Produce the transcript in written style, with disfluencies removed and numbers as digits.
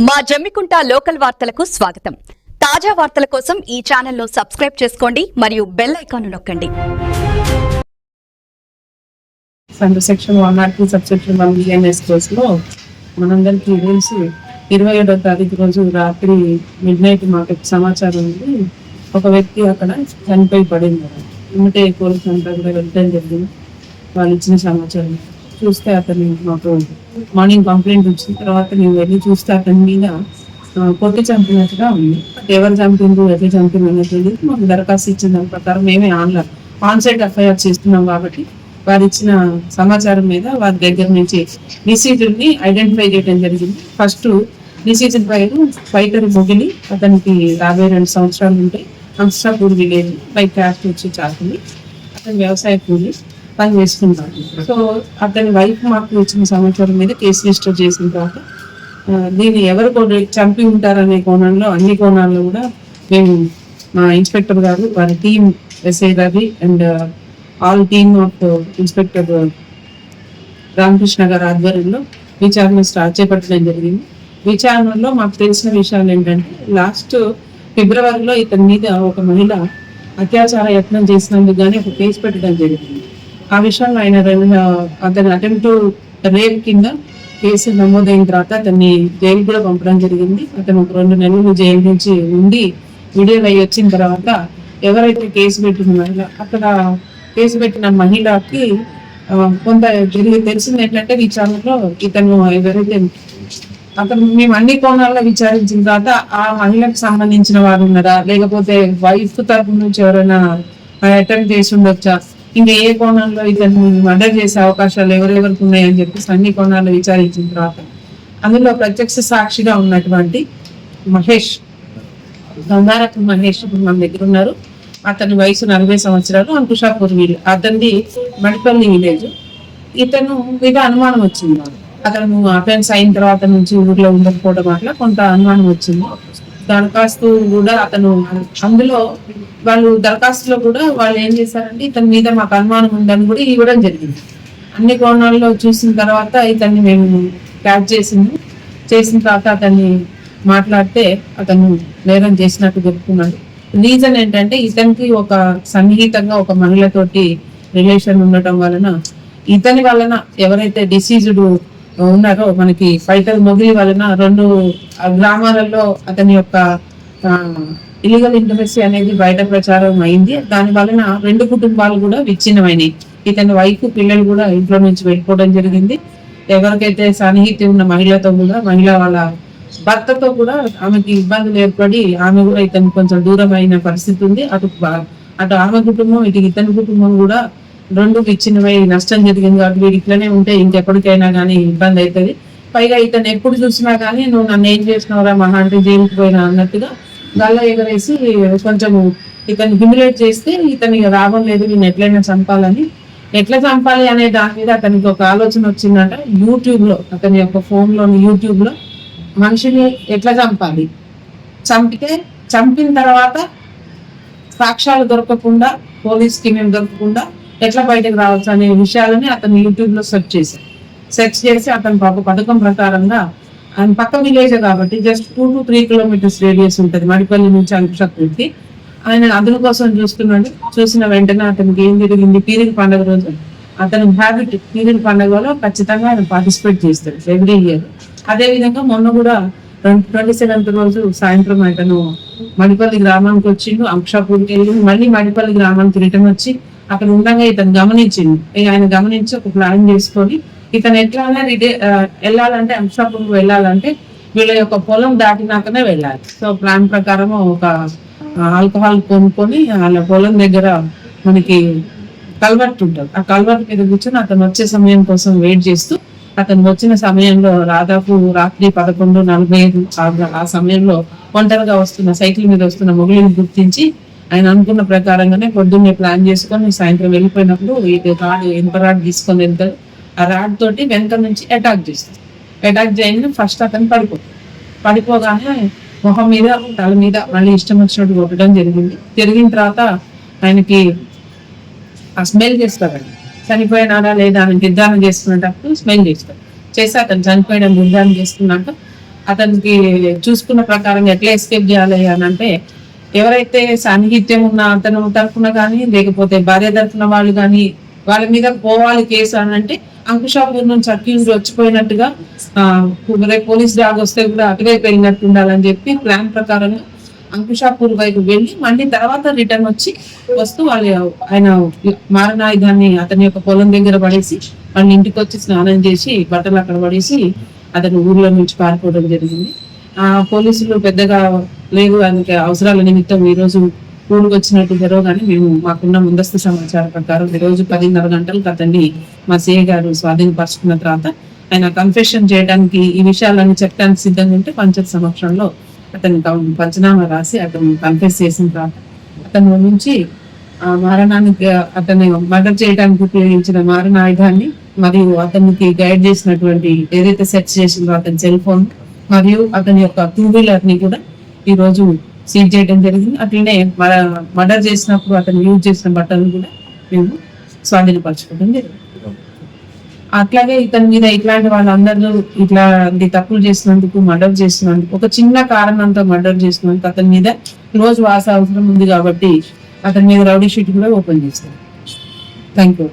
మా జమ్మికుంట లోకల్ వార్తలకు స్వాగతం. తాజా వార్తల కోసం ఈ ఛానల్లో సబ్స్క్రైబ్ చేసుకోండి మరియు బెల్ ఐకాన్ నొక్కండి. సెక్షన్ 102 సబ్సెక్షన్ 1 బిఎన్ఎస్ కోర్సులో మనందరికీ తెలుసు 27వ తారీఖు రోజు రాత్రి మిడ్నైట్ మాకు సమాచారం ఉంది. ఒక వ్యక్తి అక్కడ చనిపోయి పడింది. ఇమ్మటే పోలీసు అంతా కూడా వెళ్ళడం జరిగింది. వాళ్ళు ఇచ్చిన సమాచారం చూస్తే అతను మాకు మార్నింగ్ కంప్లైంట్ వచ్చిన తర్వాత నేను వెళ్ళి చూస్తే అతని మీద కొట్టి చంపినట్టుగా ఉంది. ఎవరు చంపిండు, ఎట్లా చంపిండు అనేది తెలియదు. మాకు దరఖాస్తు ఇచ్చిన దాని ప్రకారం మేమే ఆన్సైట్ ఎఫ్ఐఆర్ చేస్తున్నాం కాబట్టి వారు ఇచ్చిన సమాచారం మీద వారి దగ్గర నుంచి డిసీజుల్ని ఐడెంటిఫై చేయడం జరిగింది. ఫస్ట్ డిసీజుల్ పేరు పైకరి మొగిలి, అతనికి 52 సంవత్సరాలు ఉంటాయి. అంశాపూర్ విలేజ్ బై క్యాస్ట్ వచ్చి చాకుంది. అతను వ్యవసాయ కూలి పని చేసుకుంటాడు. సో అతని వైఫ్ మాకు ఇచ్చిన సమాచారం మీద కేసు రిజిస్టర్ చేసిన తర్వాత దీన్ని ఎవరు చంపి ఉంటారనే కోణంలో అన్ని కోణాల్లో కూడా మేము మా ఇన్స్పెక్టర్ గారు వారి team SI Ravi and all team of inspector Ramakrishna గారి ఆధ్వర్యంలో విచారణ చేపట్టడం జరిగింది. విచారణలో మాకు తెలిసిన విషయాలు ఏంటంటే లాస్ట్ ఫిబ్రవరిలో ఇతని మీద ఒక మహిళ అత్యాచార యత్నం చేసినందుకు కానీ ఒక కేసు పెట్టడం జరిగింది. ఆ విషయంలో ఆయన అతని అటెంప్ట్ రేప్ కింద కేసు నమోదైన తర్వాత అతన్ని జైలు కూడా పంపడం జరిగింది. అతను ఒక 2 నెలలు జైలు నుంచి ఉండి విడుదల అయ్యి వచ్చిన తర్వాత ఎవరైతే కేసు పెట్టిన మహిళ అక్కడ కేసు పెట్టిన మహిళకి కొంత తెలిసింది ఏంటంటే విచారణలో ఇతను ఎవరైతే అతను మేము అన్ని కోణాల్లో విచారించిన తర్వాత ఆ మహిళకు సంబంధించిన వారు ఉన్నారా, లేకపోతే వైఫ్ తరఫు నుంచి ఎవరైనా అటెంప్ట్ చేసి ఉండొచ్చా, ఇంకా ఏ కోణంలో ఇతను మర్డర్ చేసే అవకాశాలు ఎవరెవరికి ఉన్నాయని చెప్పేసి అన్ని కోణాల్లో విచారించిన తర్వాత అందులో ప్రత్యక్ష సాక్షిగా ఉన్నటువంటి మహేష్, గంగారత్న మహేష్ ఇప్పుడు మన దగ్గర ఉన్నారు. అతని వయసు 40 సంవత్సరాలు. అంకుషాపూర్ అతనిది మడిపల్లి విలేజ్. ఇతను మీద అనుమానం వచ్చింది. అతను అఫెన్స్ అయిన తర్వాత నుంచి ఊర్లో ఉండకపోవడం అట్లా కొంత అనుమానం వచ్చింది. దరఖాస్తు కూడా అతను అందులో వాళ్ళు దరఖాస్తులో కూడా వాళ్ళు ఏం చేశారంటే ఇతని మీద మాకు అనుమానం ఉందని కూడా ఇవ్వడం జరిగింది. అన్ని కోణాల్లో చూసిన తర్వాత ఇతన్ని మేము క్యాచ్ చేసిన తర్వాత అతన్ని మాట్లాడితే అతను నేరం చేసినట్టు చెప్పుకున్నాడు. రీజన్ ఏంటంటే ఇతనికి ఒక సన్నిహితంగా ఒక మహిళతోటి రిలేషన్ ఉండటం వలన ఇతని వలన ఎవరైతే డిసీజుడు ఉన్నారో మనకి ఫైటర్ మొగిలి వలన 2 గ్రామాలలో అతని యొక్క ఇల్లీగల్ ఇంటిమసీ అనేది బయట ప్రచారం అయింది. దాని వలన 2 కుటుంబాలు కూడా విచ్ఛిన్నమైనవి. ఇతని వైఫ్ పిల్లలు కూడా ఇంట్లో నుంచి వెళ్ళిపోవడం జరిగింది. ఎవరికైతే సన్నిహితి ఉన్న మహిళతో కూడా మహిళ వాళ్ళ భర్తతో కూడా ఆమెకి ఇబ్బందులు ఏర్పడి ఆమె కూడా ఇతను కొంచెం దూరం అయిన పరిస్థితి ఉంది. అటు ఆమె కుటుంబం ఇటు ఇతని కుటుంబం కూడా 2 విచ్ఛిన్నమై నష్టం జరిగింది. కాబట్టి వీడు ఇట్లనే ఉంటే ఇంకెప్పటికైనా కానీ ఇబ్బంది అవుతుంది. పైగా ఇతను ఎప్పుడు చూసినా కానీ నువ్వు నన్ను ఏం చేసినవరా మహా అంటే జైలుకి పోయినా అన్నట్టుగా గల్ల ఎగరేసి కొంచెం ఇతన్ని హ్యూమిలేట్ చేస్తే ఇతనికి రావడం లేదు, నేను ఎట్లయినా చంపాలని. ఎట్లా చంపాలి అనే దాని మీద అతనికి ఒక ఆలోచన వచ్చిందంట. యూట్యూబ్లో అతని యొక్క ఫోన్లోని యూట్యూబ్లో మనిషిని ఎట్లా చంపాలి, చంపిన తర్వాత సాక్ష్యాలు దొరకకుండా పోలీస్కి మేము దొరకకుండా ఎట్లా బయటకు రావచ్చు అనే విషయాలని అతను యూట్యూబ్లో సెర్చ్ చేసి అతని పథకం ప్రకారంగా ఆయన పక్క విలేజ్ కాబట్టి జస్ట్ 2 to 3 kilometers రేడియస్ ఉంటుంది మడిపల్లి నుంచి అంకుషాపూర్కి. ఆయన అతని కోసం చూస్తున్నాడు. చూసిన వెంటనే అతనికి ఏం జరిగింది, పీరియడ్ పండుగ రోజు అతని హ్యాబిట్ పీరియడ్ పండుగలో ఖచ్చితంగా ఆయన పార్టిసిపేట్ చేస్తాడు ఎవ్రీ ఇయర్. అదేవిధంగా మొన్న కూడా 27th రోజు సాయంత్రం అతను మడిపల్లి గ్రామానికి వచ్చిండు. అంకుషాపూర్కి వెళ్ళి మళ్ళీ మడిపల్లి గ్రామానికి రిటర్న్ వచ్చి అక్కడ ఉండగా ఇతను గమనించిండు. ఆయన గమనించి ఒక ప్లాన్ చేసుకొని ఇతను ఎట్లా వెళ్ళాలంటే అంకుషాపూర్కి వెళ్ళాలంటే వీళ్ళ యొక్క పొలం దాటినాకనే వెళ్ళాలి. సో ప్లాన్ ప్రకారం ఒక ఆల్కహాల్ కొనుక్కొని వాళ్ళ పొలం దగ్గర మనకి కల్వర్ట్ ఉంటుంది. ఆ కల్వర్ట్ మీద కూర్చొని అతను వచ్చే సమయం కోసం వెయిట్ చేస్తూ అతను వచ్చిన సమయంలో దాదాపు రాత్రి 11:45 ఆ సమయంలో ఒంటరిగా వస్తున్న సైకిల్ మీద వస్తున్న మొగులిని గుర్తించి ఆయన అనుకున్న ప్రకారంగానే పొద్దున్నే ప్లాన్ చేసుకొని సాయంత్రం వెళ్ళిపోయినప్పుడు ఇది ఇనుప రాడ్ తీసుకొని వెళ్తాడు. ఆ రాడ్ తోటి వెనక నుంచి అటాక్ చేస్తాడు. అటాక్ చేయని ఫస్ట్ అతను పడిపోగానే మొహం మీద తల మీద మళ్ళీ ఇష్టం వచ్చినట్టు కొట్టడం జరిగిన తర్వాత ఆయనకి ఆ స్మెల్ చేస్తారండి. చనిపోయినారా లేదా అని నిర్ధారణ చేసుకునేటప్పుడు స్మెల్ చేస్తారు. చేసి అతను చనిపోయిన నిర్ధారణ చేసుకున్నాక అతనికి చూసుకున్న ప్రకారం ఎట్లా ఎస్కేప్ చేయాలి అని అంటే, ఎవరైతే సాన్నిహిత్యం ఉన్న అతను తరఫున కానీ లేకపోతే భార్య తరఫున వాళ్ళు కానీ వాళ్ళ మీద పోవాలి కేసు అని అంటే అంకుషాపూర్ నుంచి అక్యూజ్ వచ్చిపోయినట్టుగా రేపు పోలీస్ డాగ్ వస్తే కూడా అటువైపు వెళ్ళినట్టు ఉండాలని చెప్పి ప్లాన్ ప్రకారం అంకుషాపూర్ వైపు వెళ్ళి మళ్ళీ తర్వాత రిటర్న్ వస్తూ ఆయన మారణాయుధాన్ని అతని యొక్క పొలం దగ్గర పడేసి వాళ్ళ ఇంటికి వచ్చి స్నానం చేసి బట్టలు అక్కడ పడేసి అతను ఊర్లో నుంచి పారిపోవడం జరిగింది. పోలీసులు పెద్దగా లేదు, అందుకే అవసరాల నిమిత్తం ఈ రోజు ఊరికి వచ్చినట్టు జరగగానే మేము మాకున్న ముందస్తు సమాచారం ప్రకారం ఈ రోజు 10:30 గంటలకు అతన్ని మా సిఐ గారు స్వాధీనపరుచుకున్న తర్వాత ఆయన కన్ఫెషన్ చేయడానికి ఈ విషయాలన్నీ చెప్పడానికి సిద్ధంగా ఉంటే పంచాయత్ సమక్షంలో అతని పంచనామా రాసి అతను కన్ఫెస్ చేసిన తర్వాత అతని నుంచి మారణానికి అతన్ని మర్డర్ చేయడానికి ఉపయోగించిన మారణ ఆయుధాన్ని మరియు అతనికి గైడ్ చేసినటువంటి ఏదైతే సెర్చ్ చేసిందో అతని సెల్ ఫోన్ మరియు అతని యొక్క 2-వీలర్ ని కూడా ఈ రోజు సీజ్ చేయడం జరిగింది. అట్లనే మర్డర్ చేసినప్పుడు అతను యూజ్ చేసిన బట్టలను కూడా మేము స్వాధీనపరచుకోవడం జరిగింది. అట్లాగే ఇతని మీద ఇట్లాంటి వాళ్ళందరూ ఇట్లాంటి తప్పులు చేసినందుకు, మర్డర్ చేసినందుకు, ఒక చిన్న కారణంతో మర్డర్ చేసినందుకు అతని మీద రోజు వాస అవసరం ఉంది కాబట్టి అతని మీద రౌడీ షీట్ కూడా ఓపెన్ చేస్తాం. Thank you.